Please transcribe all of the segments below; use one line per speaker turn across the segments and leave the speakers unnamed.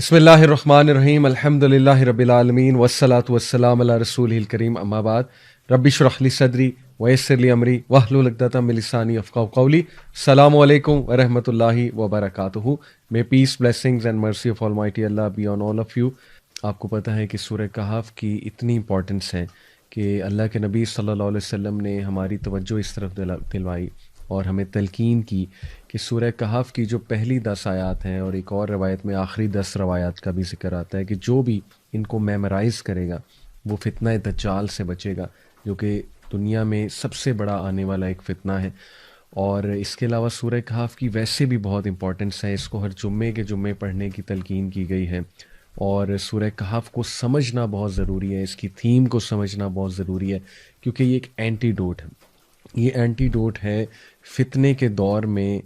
بسم اللہ الرحمن الرحیم الحمد للہ رب العالمین والصلاة والسلام علی رسولہ الکریم اما بعد رب اشرح لی صدری ویسر لی امری واحلل عقدۃ من لسانی یفقہوا قولی. السلام علیکم ورحمۃ اللہ وبرکاتہ. May peace, blessings and mercy of Almighty Allah be on all of you. آپ کو پتہ ہے کہ سورہ کہف کی اتنی امپورٹنس ہے کہ اللہ کے نبی صلی اللہ علیہ وسلم نے ہماری توجہ اس طرف دلوائی اور ہمیں تلقین کی کہ سورہ کہف کی جو پہلی 10 آیات ہیں، اور ایک اور روایت میں آخری 10 روایات کا بھی ذکر آتا ہے کہ جو بھی ان کو میمورائز کرے گا وہ فتنہ دجال سے بچے گا، جو کہ دنیا میں سب سے بڑا آنے والا ایک فتنہ ہے. اور اس کے علاوہ سورہ کہف کی ویسے بھی بہت امپورٹنس ہے، اس کو ہر جمعے کے جمعے پڑھنے کی تلقین کی گئی ہے. اور سورہ کہف کو سمجھنا بہت ضروری ہے، اس کی تھیم کو سمجھنا بہت ضروری ہے، کیونکہ یہ ایک اینٹی ڈوٹ ہے. یہ اینٹی ڈوٹ ہے فتنے کے دور میں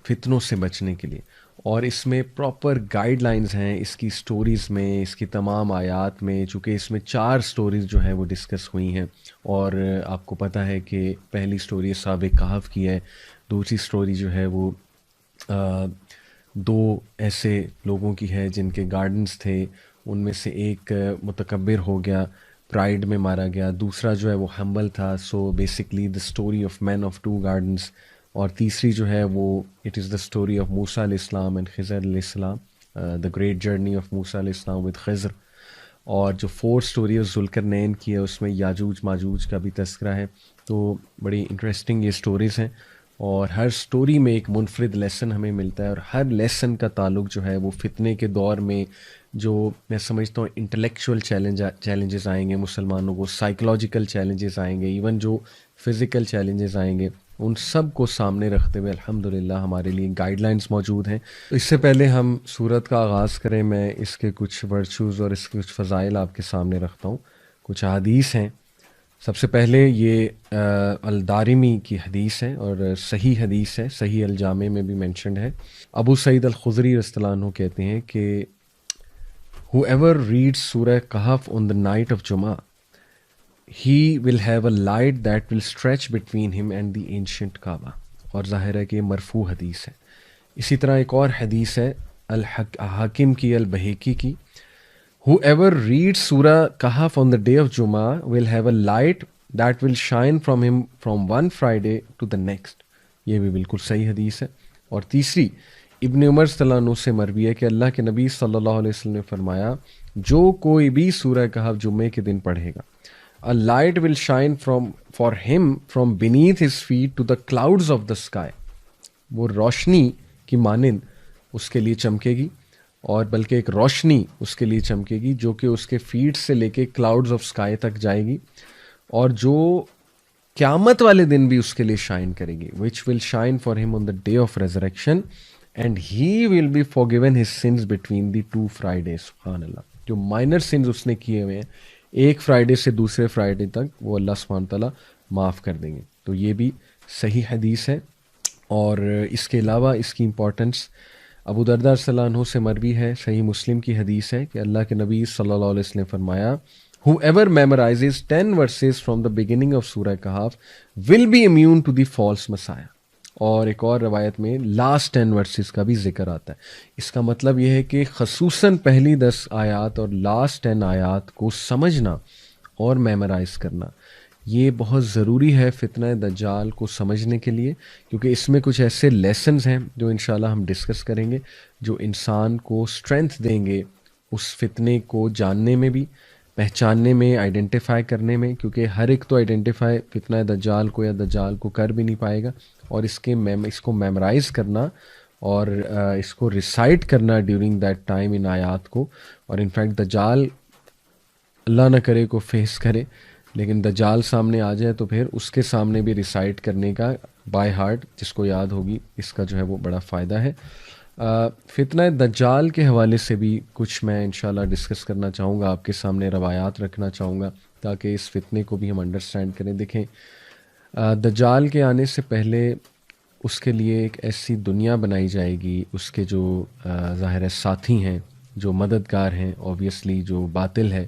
فتنوں سے بچنے کے لیے، اور اس میں پراپر گائیڈ لائنز ہیں اس کی سٹوریز میں، اس کی تمام آیات میں. چونکہ اس میں 4 سٹوریز جو ہیں وہ ڈسکس ہوئی ہیں، اور آپ کو پتہ ہے کہ پہلی سٹوری اصحاب کہف کی ہے، دوسری سٹوری جو ہے وہ 2 ایسے لوگوں کی ہے جن کے گارڈنز تھے، ان میں سے ایک متکبر ہو گیا، پرائڈ میں مارا گیا، دوسرا جو ہے وہ ہمبل تھا. So basically the story of man of 2 gardens. اور تیسری جو ہے وہ it is the story of Musa علیہ السلام اینڈ خضر علیہ السلام، the great journey of Musa علیہ السلام ود خضر. اور جو 4 سٹوری ہے ذوالقرنین کی ہے، اس میں یاجوج ماجوج کا بھی تذکرہ ہے. تو بڑی انٹرسٹنگ یہ سٹوریز ہیں، اور ہر سٹوری میں ایک منفرد لیسن ہمیں ملتا ہے، اور ہر لیسن کا تعلق جو ہے وہ فتنے کے دور میں جو میں سمجھتا ہوں انٹلیکچوئل چیلنجز آئیں گے مسلمانوں کو، سائیکلوجیکل چیلنجز آئیں گے، ایون جو فزیکل چیلنجز آئیں گے، ان سب کو سامنے رکھتے ہوئے الحمدللہ ہمارے لیے گائیڈ لائنز موجود ہیں. اس سے پہلے ہم سورت کا آغاز کریں، میں اس کے کچھ ورچوز اور اس کے کچھ فضائل آپ کے سامنے رکھتا ہوں. کچھ احادیث ہیں. سب سے پہلے یہ الدارمی کی حدیث ہے اور صحیح حدیث ہے، صحیح الجامع میں بھی مینشنڈ ہے. ابو سعید الخدری رضی اللہ عنہ کہتے ہیں کہ whoever reads Surah Kahf on the night of Jummah, he will have a light that will stretch between him and the ancient Kaaba. اور ظاہر ہے کہ یہ مرفوع حدیث ہے. اسی طرح ایک اور حدیث ہے حاکم کی البہیقی کی، whoever reads Surah Kahf on the day of Jummah will have a light that will shine from him from one Friday to the next. یہ بھی بالکل صحیح حدیث ہے. اور تیسری ابن عمر صلی اللہ عنہ سے مروی ہے کہ اللہ کے نبی صلی اللہ علیہ وسلم نے فرمایا، جو کوئی بھی سورہ کہف جمعے کے دن پڑھے گا، a light will shine for him from beneath his feet to the clouds of the sky. وہ روشنی کی مانند اس کے لیے چمکے گی، اور بلکہ ایک روشنی اس کے لیے چمکے گی جو کہ اس کے فیٹ سے لے کے کلاؤڈز آف سکائی تک جائے گی، اور جو قیامت والے دن بھی اس کے لیے شائن کرے گی. which will shine for him on the day of resurrection and he will be forgiven his sins between the 2 Fridays. سبحان اللہ. جو مائنر سنز اس نے کیے ہوئے ہیں ایک فرائیڈے سے دوسرے فرائیڈے تک، وہ اللہ سبحانہ تعالیٰ معاف کر دیں گے. تو یہ بھی صحیح حدیث ہے. اور اس کے علاوہ اس کی امپورٹنس ابو درداء صلی اللہ عنہ سے مروی ہے، صحیح مسلم کی حدیث ہے کہ اللہ کے نبی صلی اللہ علیہ وسلم نے فرمایا، whoever memorizes 10 verses from the beginning of Surah Kahf will be immune to the false messiah. اور ایک اور روایت میں لاسٹ 10 ورسز کا بھی ذکر آتا ہے. اس کا مطلب یہ ہے کہ خصوصاً پہلی 10 آیات اور لاسٹ 10 آیات کو سمجھنا اور میمورائز کرنا یہ بہت ضروری ہے فتنہ دجال کو سمجھنے کے لیے، کیونکہ اس میں کچھ ایسے لیسنز ہیں جو انشاءاللہ ہم ڈسکس کریں گے، جو انسان کو اسٹرینتھ دیں گے اس فتنے کو جاننے میں بھی، پہچاننے میں، آئیڈینٹیفائی کرنے میں. کیونکہ ہر ایک تو آئیڈینٹیفائی فتنہ دجال کو یا دجال کو کر بھی نہیں پائے گا، اور اس کو میمورائز کرنا اور اس کو ریسائٹ کرنا ڈیورنگ دیٹ ٹائم ان آیات کو. اور انفیکٹ دجال اللہ نہ کرے کو فیس کرے، لیکن دجال سامنے آ جائے تو پھر اس کے سامنے بھی ریسائٹ کرنے کا بائی ہارٹ جس کو یاد ہوگی، اس کا جو ہے وہ بڑا فائدہ ہے. فتنہ دجال کے حوالے سے بھی کچھ میں انشاءاللہ ڈسکس کرنا چاہوں گا، آپ کے سامنے روایات رکھنا چاہوں گا تاکہ اس فتنے کو بھی ہم انڈرسٹینڈ کریں. دیکھیں، دجال کے آنے سے پہلے اس کے لیے ایک ایسی دنیا بنائی جائے گی، اس کے جو ظاہر ساتھی ہیں، جو مددگار ہیں، اوبویسلی جو باطل ہے،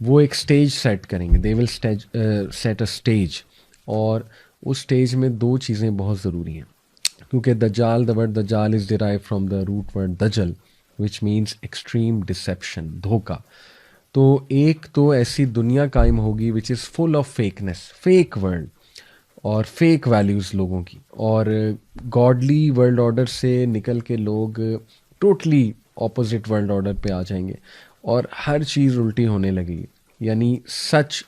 وہ ایک سٹیج سیٹ کریں گے. دے ول سیٹ اے سٹیج، اور اس سٹیج میں 2 چیزیں بہت ضروری ہیں. کیونکہ دجال، the word dajjal is derive from the root word dajl. which means extreme deception, دھوکا. تو ایک تو ایسی دنیا قائم ہوگی وچ از فل آف فیکنیس، فیک ورلڈ اور فیک ویلیوز لوگوں کی، اور گاڈلی ورلڈ آرڈر سے نکل کے لوگ ٹوٹلی اپوزٹ ورلڈ آرڈر پہ آ جائیں گے، اور ہر چیز الٹی ہونے لگے گی. یعنی سچ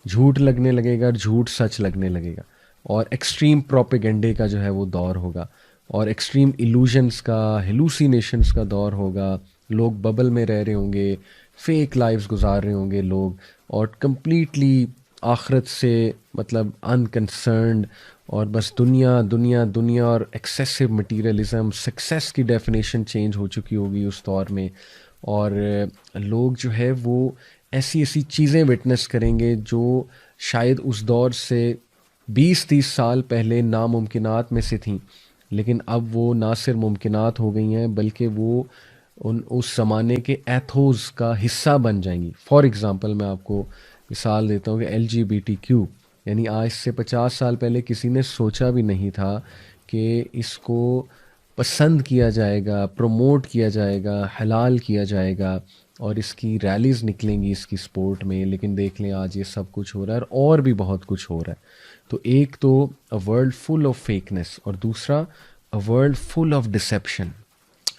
جھوٹ لگنے لگے گا اور جھوٹ سچ لگنے لگے گا، اور ایکسٹریم پروپیگنڈے کا جو ہے وہ دور ہوگا، اور ایکسٹریم ایلوژنس کا، ہیلوسینیشنس کا دور ہوگا. لوگ ببل میں رہ رہے ہوں گے، فیک لائفز گزار رہے ہوں گے لوگ، اور کمپلیٹلی آخرت سے مطلب انکنسرنڈ، اور بس دنیا دنیا دنیا، اور ایکسیسو مٹیریلزم. سکسیس کی ڈیفینیشن چینج ہو چکی ہوگی اس دور میں، اور لوگ جو ہے وہ ایسی ایسی چیزیں وٹنس کریں گے جو شاید اس دور سے 20-30 سال پہلے ناممکنات میں سے تھیں، لیکن اب وہ نہ صرف ممکنات ہو گئی ہیں بلکہ وہ اس زمانے کے ایتھوز کا حصہ بن جائیں گی. فار ایگزامپل میں آپ کو مثال دیتا ہوں کہ LGBTQ، یعنی آج سے 50 سال پہلے کسی نے سوچا بھی نہیں تھا کہ اس کو پسند کیا جائے گا، پروموٹ کیا جائے گا، حلال کیا جائے گا، اور اس کی ریلیز نکلیں گی اس کی سپورٹ میں. لیکن دیکھ لیں آج یہ سب کچھ ہو رہا ہے، اور بھی بہت کچھ ہو رہا ہے. تو ایک تو اے ورلڈ فل آف فیکنیس، اور دوسرا a world full of deception,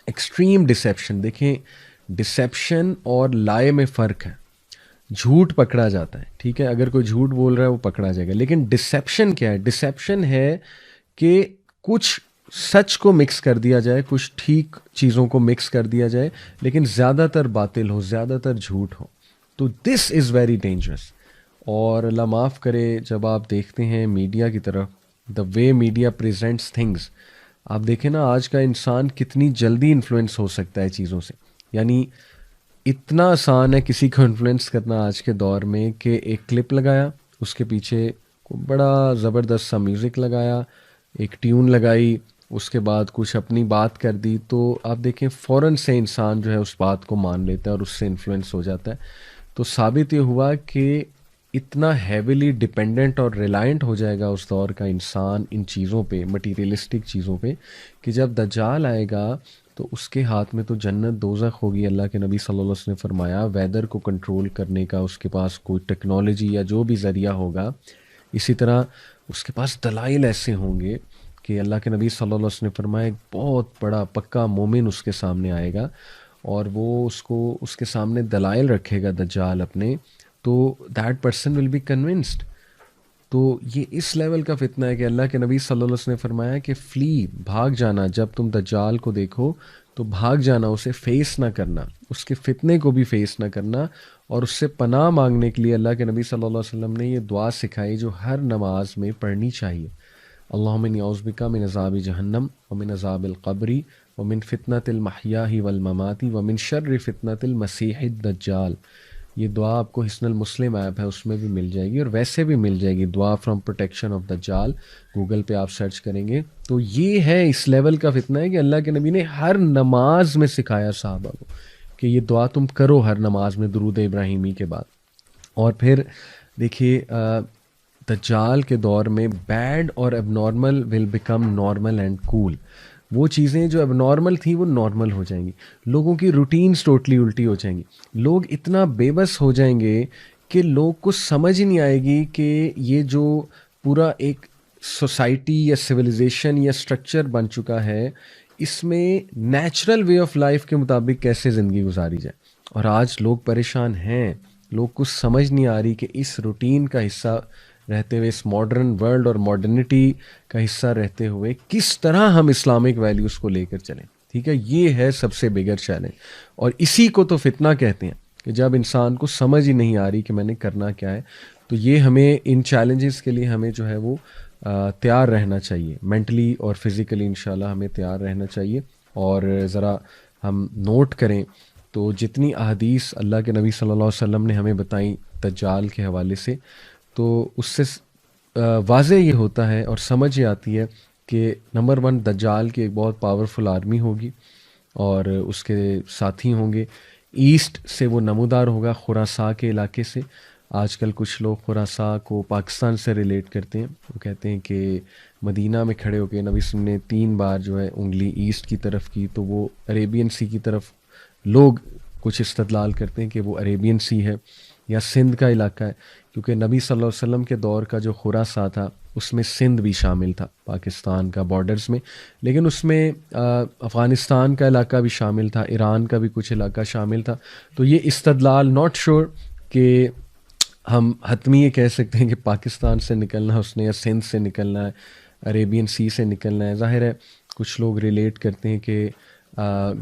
extreme deception. دیکھیں ڈسیپشن اور لائے میں فرق ہے. جھوٹ پکڑا جاتا ہے، ٹھیک ہے، اگر کوئی جھوٹ بول رہا ہے وہ پکڑا جائے گا. لیکن ڈسیپشن کیا ہے؟ ڈسیپشن ہے کہ کچھ سچ کو مکس کر دیا جائے، کچھ ٹھیک چیزوں کو مکس کر دیا جائے، لیکن زیادہ تر باطل ہو، زیادہ تر جھوٹ ہو. تو دس از ویری ڈینجرس. اور اللہ معاف کرے، جب آپ دیکھتے ہیں میڈیا کی طرف، دا وے میڈیا پریزنٹس تھنگس، آپ دیکھیں نا آج کا انسان کتنی جلدی انفلوئنس ہو سکتا ہے چیزوں سے. یعنی اتنا آسان ہے کسی کو انفلوئنس کرنا آج کے دور میں کہ ایک کلپ لگایا، اس کے پیچھے بڑا زبردست سا میوزک لگایا، ایک ٹیون لگائی، اس کے بعد کچھ اپنی بات کر دی، تو آپ دیکھیں فوراً سے انسان جو ہے اس بات کو مان لیتا ہے اور اس سے انفلوئنس ہو جاتا ہے. تو ثابت یہ ہوا کہ اتنا ہیویلی ڈپینڈنٹ اور ریلائنٹ ہو جائے گا اس دور کا انسان ان چیزوں پہ، مٹیریلسٹک چیزوں پہ، کہ جب دجال آئے گا تو اس کے ہاتھ میں تو جنت دوزخ ہوگی. اللہ کے نبی صلی اللہ علیہ وسلم نے فرمایا ویدر کو کنٹرول کرنے کا اس کے پاس کوئی ٹیکنالوجی یا جو بھی ذریعہ ہوگا، اسی طرح اس کے پاس دلائل ایسے ہوں گے کہ اللہ کے نبی صلی اللہ علیہ وسلم نے فرمایا ایک بہت بڑا پکا مومن اس کے سامنے آئے گا، اور وہ اس کے سامنے دلائل رکھے گا دجال اپنے، تو that person will be convinced. تو یہ اس لیول کا فتنہ ہے کہ اللہ کے نبی صلی اللہ علیہ وسلم نے فرمایا کہ فلی، بھاگ جانا، جب تم دجال کو دیکھو تو بھاگ جانا، اسے فیس نہ کرنا، اس کے فتنے کو بھی فیس نہ کرنا. اور اس سے پناہ مانگنے کے لیے اللہ کے نبی صلی اللہ علیہ وسلم نے یہ دعا سکھائی جو ہر نماز میں پڑھنی چاہیے. اللہم انی اعوذ بک من عذاب جہنم ومن عذاب القبر ومن فتنۃ المحیاء والممات ومن شر فتنۃ المسیح الدجال. یہ دعا آپ کو حسن المسلم ایپ ہے اس میں بھی مل جائے گی، اور ویسے بھی مل جائے گی، دعا فرام پروٹیکشن آف دجال، گوگل پہ آپ سرچ کریں گے. تو یہ ہے اس لیول کا فتنہ ہے کہ اللہ کے نبی نے ہر نماز میں سکھایا صحابہ کو کہ یہ دعا تم کرو ہر نماز میں درود ابراہیمی کے بعد. اور پھر دیکھیے دجال کے دور میں بیڈ اور اب normal will become normal and cool. وہ چیزیں جو اب نارمل تھیں وہ نارمل ہو جائیں گی، لوگوں کی روٹینز ٹوٹلی الٹی ہو جائیں گی. لوگ اتنا بے بس ہو جائیں گے کہ لوگ کو سمجھ ہی نہیں آئے گی کہ یہ جو پورا ایک سوسائٹی یا سویلائزیشن یا اسٹرکچر بن چکا ہے، اس میں نیچرل وے آف لائف کے مطابق کیسے زندگی گزاری جائے. اور آج لوگ پریشان ہیں، لوگ کو سمجھ نہیں آ رہی کہ اس روٹین کا حصہ رہتے ہوئے، اس ماڈرن ورلڈ اور ماڈرنٹی کا حصہ رہتے ہوئے کس طرح ہم اسلامک ویلیوز کو لے کر چلیں. ٹھیک ہے، یہ ہے سب سے بگر چیلنج، اور اسی کو تو فتنہ کہتے ہیں کہ جب انسان کو سمجھ ہی نہیں آ رہی کہ میں نے کرنا کیا ہے. تو یہ ہمیں ان چیلنجز کے لیے ہمیں جو ہے وہ تیار رہنا چاہیے، مینٹلی اور فزیکلی انشاءاللہ ہمیں تیار رہنا چاہیے. اور ذرا ہم نوٹ کریں تو جتنی احادیث اللہ کے نبی صلی اللہ علیہ وسلم نے ہمیں بتائیں دجال کے حوالے سے، تو اس سے واضح یہ ہوتا ہے اور سمجھ یہ آتی ہے کہ نمبر 1 دجال کی ایک بہت پاورفل آرمی ہوگی اور اس کے ساتھی ہوں گے. ایسٹ سے وہ نمودار ہوگا، خراساں کے علاقے سے. آج کل کچھ لوگ خراساں کو پاکستان سے ریلیٹ کرتے ہیں، وہ کہتے ہیں کہ مدینہ میں کھڑے ہو کے نبی صلی اللہ علیہ وسلم نے 3 بار جو ہے انگلی ایسٹ کی طرف کی تو وہ عریبین سی کی طرف لوگ کچھ استدلال کرتے ہیں کہ وہ عریبین سی ہے یا سندھ کا علاقہ ہے، کیونکہ نبی صلی اللہ علیہ وسلم کے دور کا جو خراساں تھا اس میں سندھ بھی شامل تھا پاکستان کا بارڈرز میں، لیکن اس میں افغانستان کا علاقہ بھی شامل تھا، ایران کا بھی کچھ علاقہ شامل تھا. تو یہ استدلال ناٹ شور کہ ہم حتمی یہ کہہ سکتے ہیں کہ پاکستان سے نکلنا ہے اس نے یا سندھ سے نکلنا ہے، عریبین سی سے نکلنا ہے. ظاہر ہے کچھ لوگ ریلیٹ کرتے ہیں کہ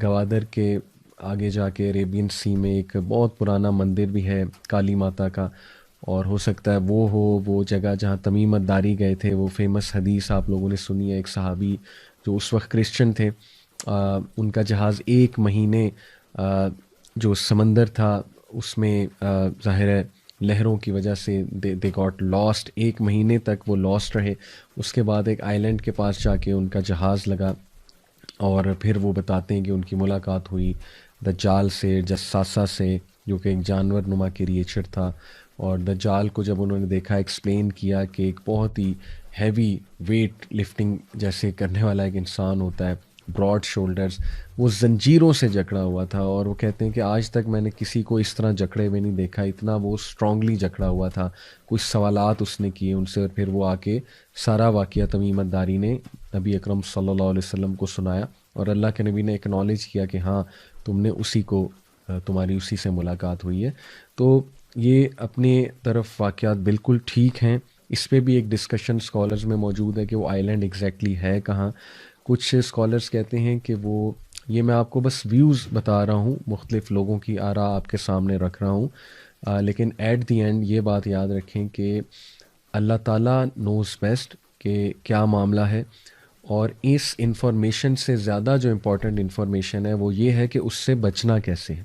گوادر کے آگے جا کے عریبین سی میں ایک بہت پرانا مندر بھی ہے کالی ماتا کا، اور ہو سکتا ہے وہ جگہ جہاں تمیم الداری گئے تھے. وہ فیمس حدیث آپ لوگوں نے سنی ہے، ایک صحابی جو اس وقت کرسچن تھے، ان کا جہاز 1 مہینے جو سمندر تھا اس میں ظاہر ہے لہروں کی وجہ سے دے گاٹ لاسٹ، 1 مہینے تک وہ لاسٹ رہے. اس کے بعد ایک آئی لینڈ کے پاس جا کے ان کا جہاز لگا، اور پھر وہ بتاتے ہیں کہ ان کی ملاقات ہوئی دجال سے، جساسہ سے، جو کہ ایک جانور نما کریچر تھا. اور دجال کو جب انہوں نے دیکھا، ایکسپلین کیا کہ ایک بہت ہی ہیوی ویٹ لفٹنگ جیسے کرنے والا ایک انسان ہوتا ہے، براڈ شولڈرز، وہ زنجیروں سے جکڑا ہوا تھا. اور وہ کہتے ہیں کہ آج تک میں نے کسی کو اس طرح جکڑے ہوئے نہیں دیکھا، اتنا وہ اسٹرانگلی جکڑا ہوا تھا. کچھ سوالات اس نے کیے ان سے، اور پھر وہ آ کے سارا واقعہ تمیم الداری نے نبی اکرم صلی اللہ علیہ وسلم کو سنایا، اور اللہ کے نبی نے اکنالج کیا کہ ہاں تم نے اسی کو، تمہاری اسی سے ملاقات ہوئی ہے. تو یہ اپنے طرف واقعات بالکل ٹھیک ہیں. اس پہ بھی ایک ڈسکشن اسکالرز میں موجود ہے کہ وہ آئی لینڈ ایگزیکٹلی ہے کہاں. کچھ اسکالرز کہتے ہیں کہ وہ، یہ میں آپ کو بس ویوز بتا رہا ہوں، مختلف لوگوں کی آراء آپ کے سامنے رکھ رہا ہوں، لیکن ایٹ دی اینڈ یہ بات یاد رکھیں کہ اللہ تعالیٰ نوز بیسٹ کہ کیا معاملہ ہے. اور اس انفارمیشن سے زیادہ جو امپورٹنٹ انفارمیشن ہے وہ یہ ہے کہ اس سے بچنا کیسے ہے.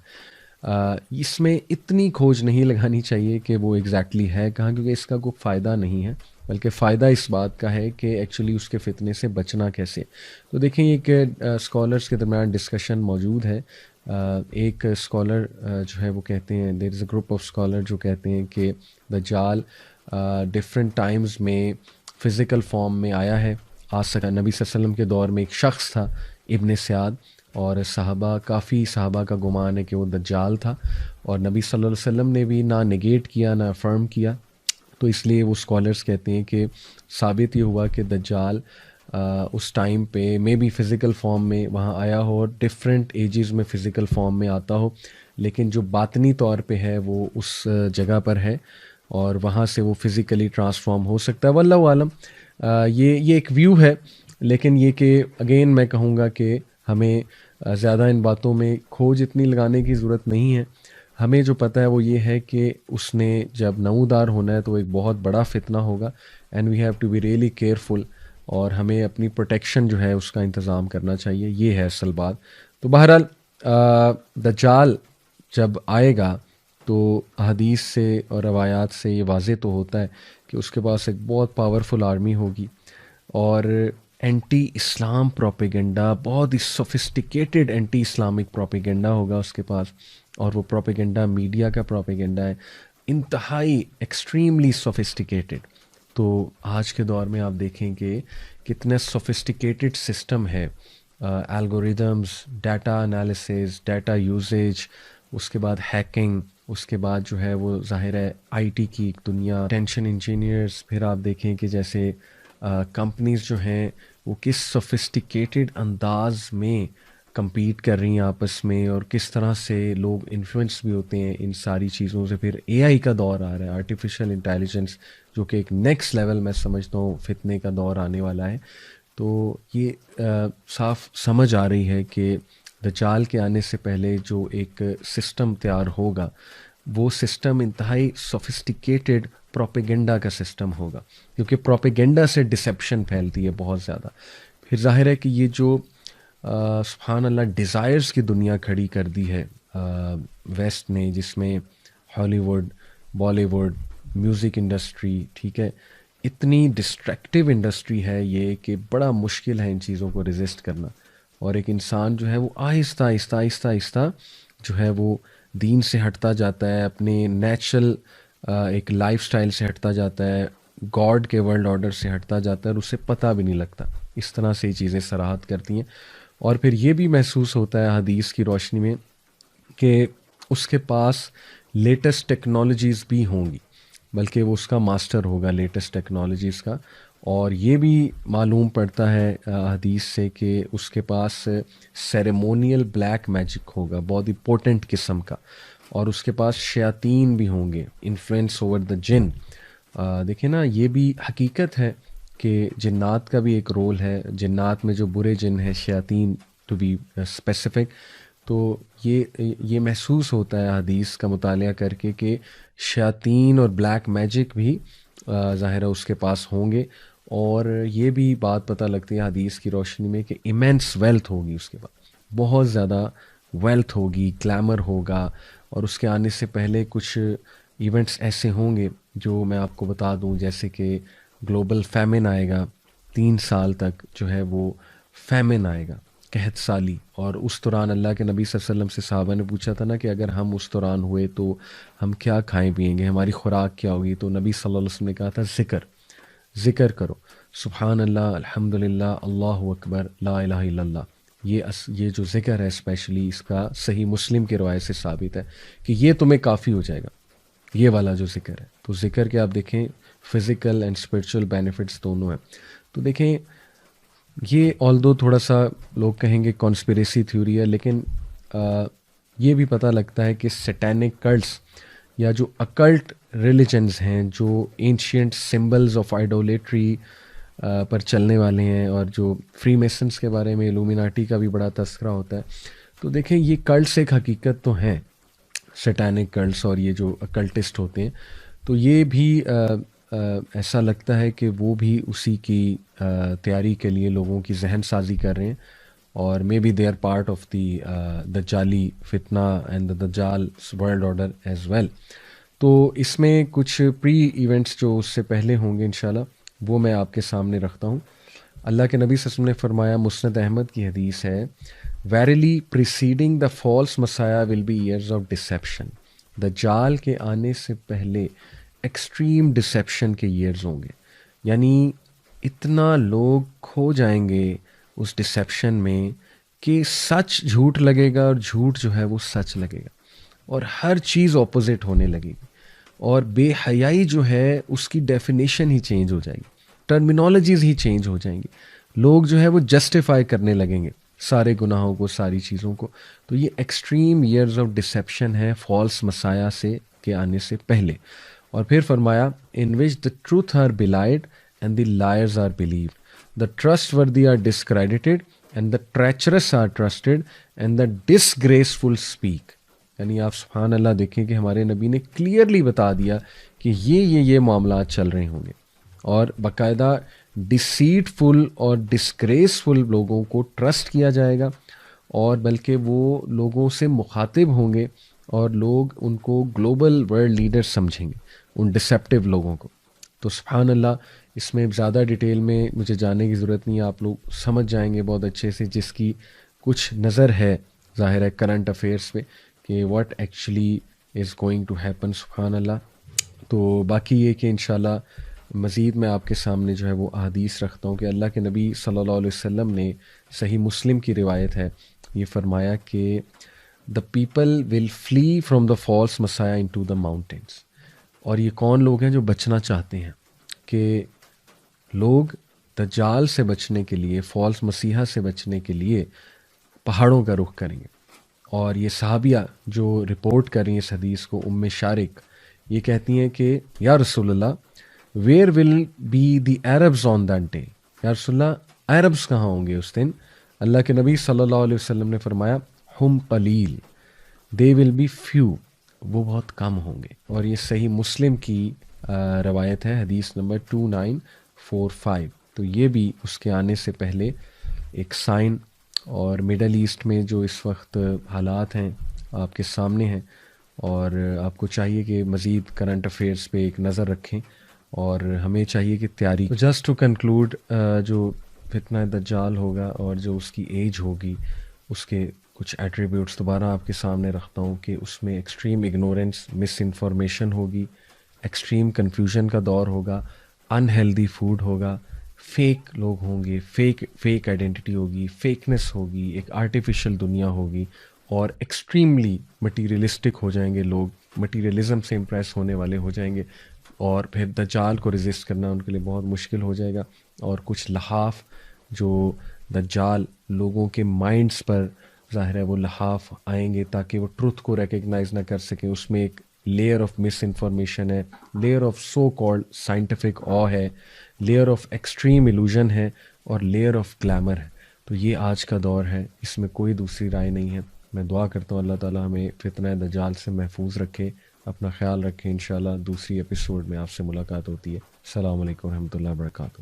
اس میں اتنی کھوج نہیں لگانی چاہیے کہ وہ ایگزیکٹلی ہے کہاں، کیونکہ اس کا کوئی فائدہ نہیں ہے، بلکہ فائدہ اس بات کا ہے کہ ایکچولی اس کے فتنے سے بچنا کیسے. تو دیکھیں یہ کہ اسکالرس کے درمیان ڈسکشن موجود ہے. ایک اسکالر جو ہے وہ کہتے ہیں، دیر از اے گروپ آف اسکالر جو کہتے ہیں کہ دجال ڈفرینٹ ٹائمز میں فزیکل فارم میں آیا ہے، آ سکا. نبی صلی اللہ علیہ وسلم کے دور میں ایک شخص تھا ابن سیاد، اور کافی صحابہ کا گمان ہے کہ وہ دجال تھا، اور نبی صلی اللہ علیہ وسلم نے بھی نہ نگیٹ کیا نہ افرم کیا. تو اس لیے وہ اسکالرس کہتے ہیں کہ ثابت یہ ہوا کہ دجال اس ٹائم پہ مے بی فزیکل فارم میں وہاں آیا ہو، اور ڈفرینٹ ایجز میں فزیکل فارم میں آتا ہو، لیکن جو باطنی طور پہ ہے وہ اس جگہ پر ہے، اور وہاں سے وہ فزیکلی ٹرانسفارم ہو سکتا ہے. واللہ عالم. یہ ایک ویو ہے، لیکن یہ کہ اگین میں کہوں گا کہ ہمیں زیادہ ان باتوں میں کھوج اتنی لگانے کی ضرورت نہیں ہے. ہمیں جو پتہ ہے وہ یہ ہے کہ اس نے جب نمودار ہونا ہے تو ایک بہت بڑا فتنہ ہوگا، and we have to be really careful, اور ہمیں اپنی پروٹیکشن جو ہے اس کا انتظام کرنا چاہیے. یہ ہے اصل بات. تو بہرحال دجال جب آئے گا تو حدیث سے اور روایات سے یہ واضح تو ہوتا ہے کہ اس کے پاس ایک بہت پاورفل آرمی ہوگی، اور اینٹی اسلام پروپیگنڈا، بہت ہی سوفسٹیکیٹڈ اینٹی اسلامک پروپیگنڈا ہوگا اس کے پاس. اور وہ پروپیگنڈا میڈیا کا پروپیگنڈا ہے، انتہائی ایکسٹریملی سوفسٹیکیٹڈ. تو آج کے دور میں آپ دیکھیں کہ کتنے سوفسٹیکیٹڈ سسٹم ہے، algorithms, data analysis, data usage, اس کے بعد ہیکنگ، اس کے بعد جو ہے وہ ظاہر ہے آئی ٹی کی ایک دنیا، ٹینشن انجینئرز. پھر آپ دیکھیں کہ جیسے کمپنیز جو ہیں وہ کس سوفسٹیکیٹڈ انداز میں کمپیٹ کر رہی ہیں آپس میں، اور کس طرح سے لوگ انفلوئنس بھی ہوتے ہیں ان ساری چیزوں سے. پھر اے آئی کا دور آ رہا ہے، آرٹیفیشل انٹیلیجنس، جو کہ ایک نیکسٹ لیول میں سمجھتا ہوں فتنے کا دور آنے والا ہے. تو یہ صاف سمجھ آ رہی ہے کہ دجال کے آنے سے پہلے جو ایک سسٹم تیار ہوگا وہ سسٹم انتہائی سوفسٹیکیٹڈ پروپیگنڈا کا سسٹم ہوگا، کیونکہ پروپیگنڈا سے ڈسیپشن پھیلتی ہے بہت زیادہ. پھر ظاہر ہے کہ یہ جو سبحان اللہ ڈیزائرز کی دنیا کھڑی کر دی ہے ویسٹ نے، جس میں Hollywood, Bollywood, music industry, ٹھیک ہے، اتنی ڈسٹریکٹیو انڈسٹری ہے یہ کہ بڑا مشکل ہے ان چیزوں کو ریزسٹ کرنا. اور ایک انسان جو ہے وہ آہستہ آہستہ آہستہ آہستہ جو ہے وہ دین سے ہٹتا جاتا ہے، اپنے نیچرل ایک لائف سٹائل سے ہٹتا جاتا ہے، گاڈ کے ورلڈ آرڈر سے ہٹتا جاتا ہے، اور اسے پتہ بھی نہیں لگتا. اس طرح سے یہ چیزیں صراحت کرتی ہیں. اور پھر یہ بھی محسوس ہوتا ہے حدیث کی روشنی میں کہ اس کے پاس لیٹسٹ ٹیکنالوجیز بھی ہوں گی، بلکہ وہ اس کا ماسٹر ہوگا لیٹسٹ ٹیکنالوجیز کا. اور یہ بھی معلوم پڑتا ہے حدیث سے کہ اس کے پاس سیریمونیل بلیک میجک ہوگا، بہت ہی پوٹنٹ قسم کا. اور اس کے پاس شیاطین بھی ہوں گے، انفلوئنس اوور دا جن. دیکھیں نا، یہ بھی حقیقت ہے کہ جنات کا بھی ایک رول ہے. جنات میں جو برے جن ہیں، شیاطین ٹو بی اسپیسیفک، تو یہ محسوس ہوتا ہے حدیث کا مطالعہ کر کے کہ شیاطین اور بلیک میجک بھی ظاہر ہے اس کے پاس ہوں گے. اور یہ بھی بات پتہ لگتی ہے حدیث کی روشنی میں کہ ایمینس ویلتھ ہوگی اس کے پاس، بہت زیادہ ویلتھ ہوگی، گلیمر ہوگا. اور اس کے آنے سے پہلے کچھ ایونٹس ایسے ہوں گے جو میں آپ کو بتا دوں، جیسے کہ گلوبل فیمن آئے گا، 3 سال تک جو ہے وہ فیمن آئے گا، قحط سالی. اور اس دوران اللہ کے نبی صلی اللہ علیہ وسلم سے صحابہ نے پوچھا تھا نا کہ اگر ہم اس دوران ہوئے تو ہم کیا کھائیں پیئیں گے، ہماری خوراک کیا ہوگی؟ تو نبی صلی اللہ علیہ وسلم نے کہا تھا ذکر کرو، سبحان اللہ، الحمد للہ، اللہ اکبر، لا الہ الا اللہ. یہ جو ذکر ہے اسپیشلی، اس کا صحیح مسلم کی روایت سے ثابت ہے کہ یہ تمہیں کافی ہو جائے گا، یہ والا جو ذکر ہے. تو ذکر کے آپ دیکھیں فزیکل اینڈ اسپرچول بینیفٹس دونوں ہیں. تو دیکھیں یہ آلدو تھوڑا سا لوگ کہیں گے کانسپریسی تھیوری ہے، لیکن یہ بھی پتہ لگتا ہے کہ سیٹینک کلٹس یا جو اکلٹ ریلیجنز ہیں، جو اینشینٹ سمبلز آف آئیڈولیٹری پر چلنے والے ہیں، اور جو فری میسنس کے بارے میں الومیناٹی کا بھی بڑا تذکرہ ہوتا ہے. تو دیکھیں یہ کلٹس ایک حقیقت تو ہیں، سیٹینک کلٹس اور یہ جو اکلٹسٹ ہوتے ہیں. تو یہ بھی ایسا لگتا ہے کہ وہ بھی اسی کی تیاری کے لیے لوگوں کی ذہن سازی کر رہے ہیں، اور maybe they are part of the دجالی فتنہ اینڈ دا دجال ورلڈ آرڈر ایز ویل. تو اس میں کچھ پری ایونٹس جو اس سے پہلے ہوں گے انشاءاللہ وہ میں آپ کے سامنے رکھتا ہوں. اللہ کے نبی صلی اللہ علیہ وسلم نے فرمایا، مسند احمد کی حدیث ہے، verily preceding the false messiah will be years of deception. دجال کے آنے سے پہلے ایکسٹریم ڈسیپشن کے ایئرز ہوں گے، یعنی اتنا لوگ کھو جائیں گے اس ڈسیپشن میں کہ سچ جھوٹ لگے گا اور جھوٹ جو ہے وہ سچ لگے گا، اور ہر چیز اپوزٹ ہونے لگے گی. اور بے حیائی جو ہے اس کی ڈیفینیشن ہی چینج ہو جائے گی، ٹرمینالوجیز ہی چینج ہو جائیں گی. لوگ جو ہے وہ جسٹیفائی کرنے لگیں گے سارے گناہوں کو، ساری چیزوں کو. تو یہ ایکسٹریم ایئرز آف ڈسیپشن ہے فالس مسایا سے کے آنے سے پہلے. اور پھر فرمایا، in which the truth are belied and the liars are believed, the trustworthy are discredited and the treacherous are trusted and the disgraceful speak. یعنی آپ سبحان اللہ دیکھیں کہ ہمارے نبی نے کلیئرلی بتا دیا کہ یہ معاملات چل رہے ہوں گے، اور باقاعدہ ڈسیٹفل اور ڈسگریسفل لوگوں کو ٹرسٹ کیا جائے گا، اور بلکہ وہ لوگوں سے مخاطب ہوں گے اور لوگ ان کو گلوبل ورلڈ لیڈر سمجھیں گے، ان ڈسیپٹیو لوگوں کو. تو سبحان اللہ، اس میں زیادہ ڈیٹیل میں مجھے جانے کی ضرورت نہیں ہے، آپ لوگ سمجھ جائیں گے بہت اچھے سے، جس کی کچھ نظر ہے ظاہر ہے کرنٹ افیئرس پہ کہ what actually is going to happen. سبحان اللہ. تو باقی یہ کہ انشاءاللہ مزید میں آپ کے سامنے جو ہے وہ احادیث رکھتا ہوں کہ اللہ کے نبی صلی اللہ علیہ وسلم نے، صحیح مسلم کی روایت ہے، یہ فرمایا کہ the people will flee from the false messiah into the mountains. اور یہ کون لوگ ہیں جو بچنا چاہتے ہیں؟ کہ لوگ دجال سے بچنے کے لیے، فالس مسیحا سے بچنے کے لیے پہاڑوں کا رخ کریں گے. اور یہ صحابیہ جو رپورٹ کر رہی ہیں اس حدیث کو، ام شارق، یہ کہتی ہیں کہ یا رسول اللہ، where will be the Arabs on that day? یا رسول اللہ، عربز کہاں ہوں گے اس دن؟ اللہ کے نبی صلی اللہ علیہ وسلم نے فرمایا، ہم قلیل، دے ول بی فیو، وہ بہت کم ہوں گے. اور یہ صحیح مسلم کی روایت ہے، حدیث نمبر 2945. تو یہ بھی اس کے آنے سے پہلے ایک سائن. اور مڈل ایسٹ میں جو اس وقت حالات ہیں آپ کے سامنے ہیں، اور آپ کو چاہیے کہ مزید کرنٹ افیئرس پہ ایک نظر رکھیں، اور ہمیں چاہیے کہ تیاری. جسٹ ٹو کنکلوڈ، جو فتنہ دجال ہوگا اور جو اس کی ایج ہوگی، اس کے کچھ ایٹریبیوٹس دوبارہ آپ کے سامنے رکھتا ہوں کہ اس میں ایکسٹریم اگنورنس، مس انفارمیشن ہوگی، ایکسٹریم کنفیوژن کا دور ہوگا، ان ہیلدی فوڈ ہوگا، فیک لوگ ہوں گے، فیک آئیڈینٹی ہوگی، فیکنس ہوگی، ایک آرٹیفیشل دنیا ہوگی، اور ایکسٹریملی مٹیریلسٹک ہو جائیں گے لوگ, مٹیریلزم سے امپریس ہونے والے ہو جائیں گے, اور پھر دجال کو ریزسٹ کرنا ان کے لیے بہت مشکل ہو جائے گا. اور کچھ لحاف جو دجال لوگوں کے مائنڈز پر ظاہر ہے وہ لحاف آئیں گے تاکہ وہ ٹروتھ کو ریکگنائز نہ کر سکیں. اس میں ایک لیئر آف مس انفارمیشن ہے, layer of so called scientific آ ہے, لیئر آف ایکسٹریم ایلوژن ہے, اور لیئر آف گلیمر ہے. تو یہ آج کا دور ہے, اس میں کوئی دوسری رائے نہیں ہے. میں دعا کرتا ہوں اللہ تعالیٰ ہمیں فتنہ دجال سے محفوظ رکھے. اپنا خیال رکھیں. انشاءاللہ دوسری ایپیسوڈ میں آپ سے ملاقات ہوتی ہے. السلام علیکم ورحمۃ اللہ وبرکاتہ.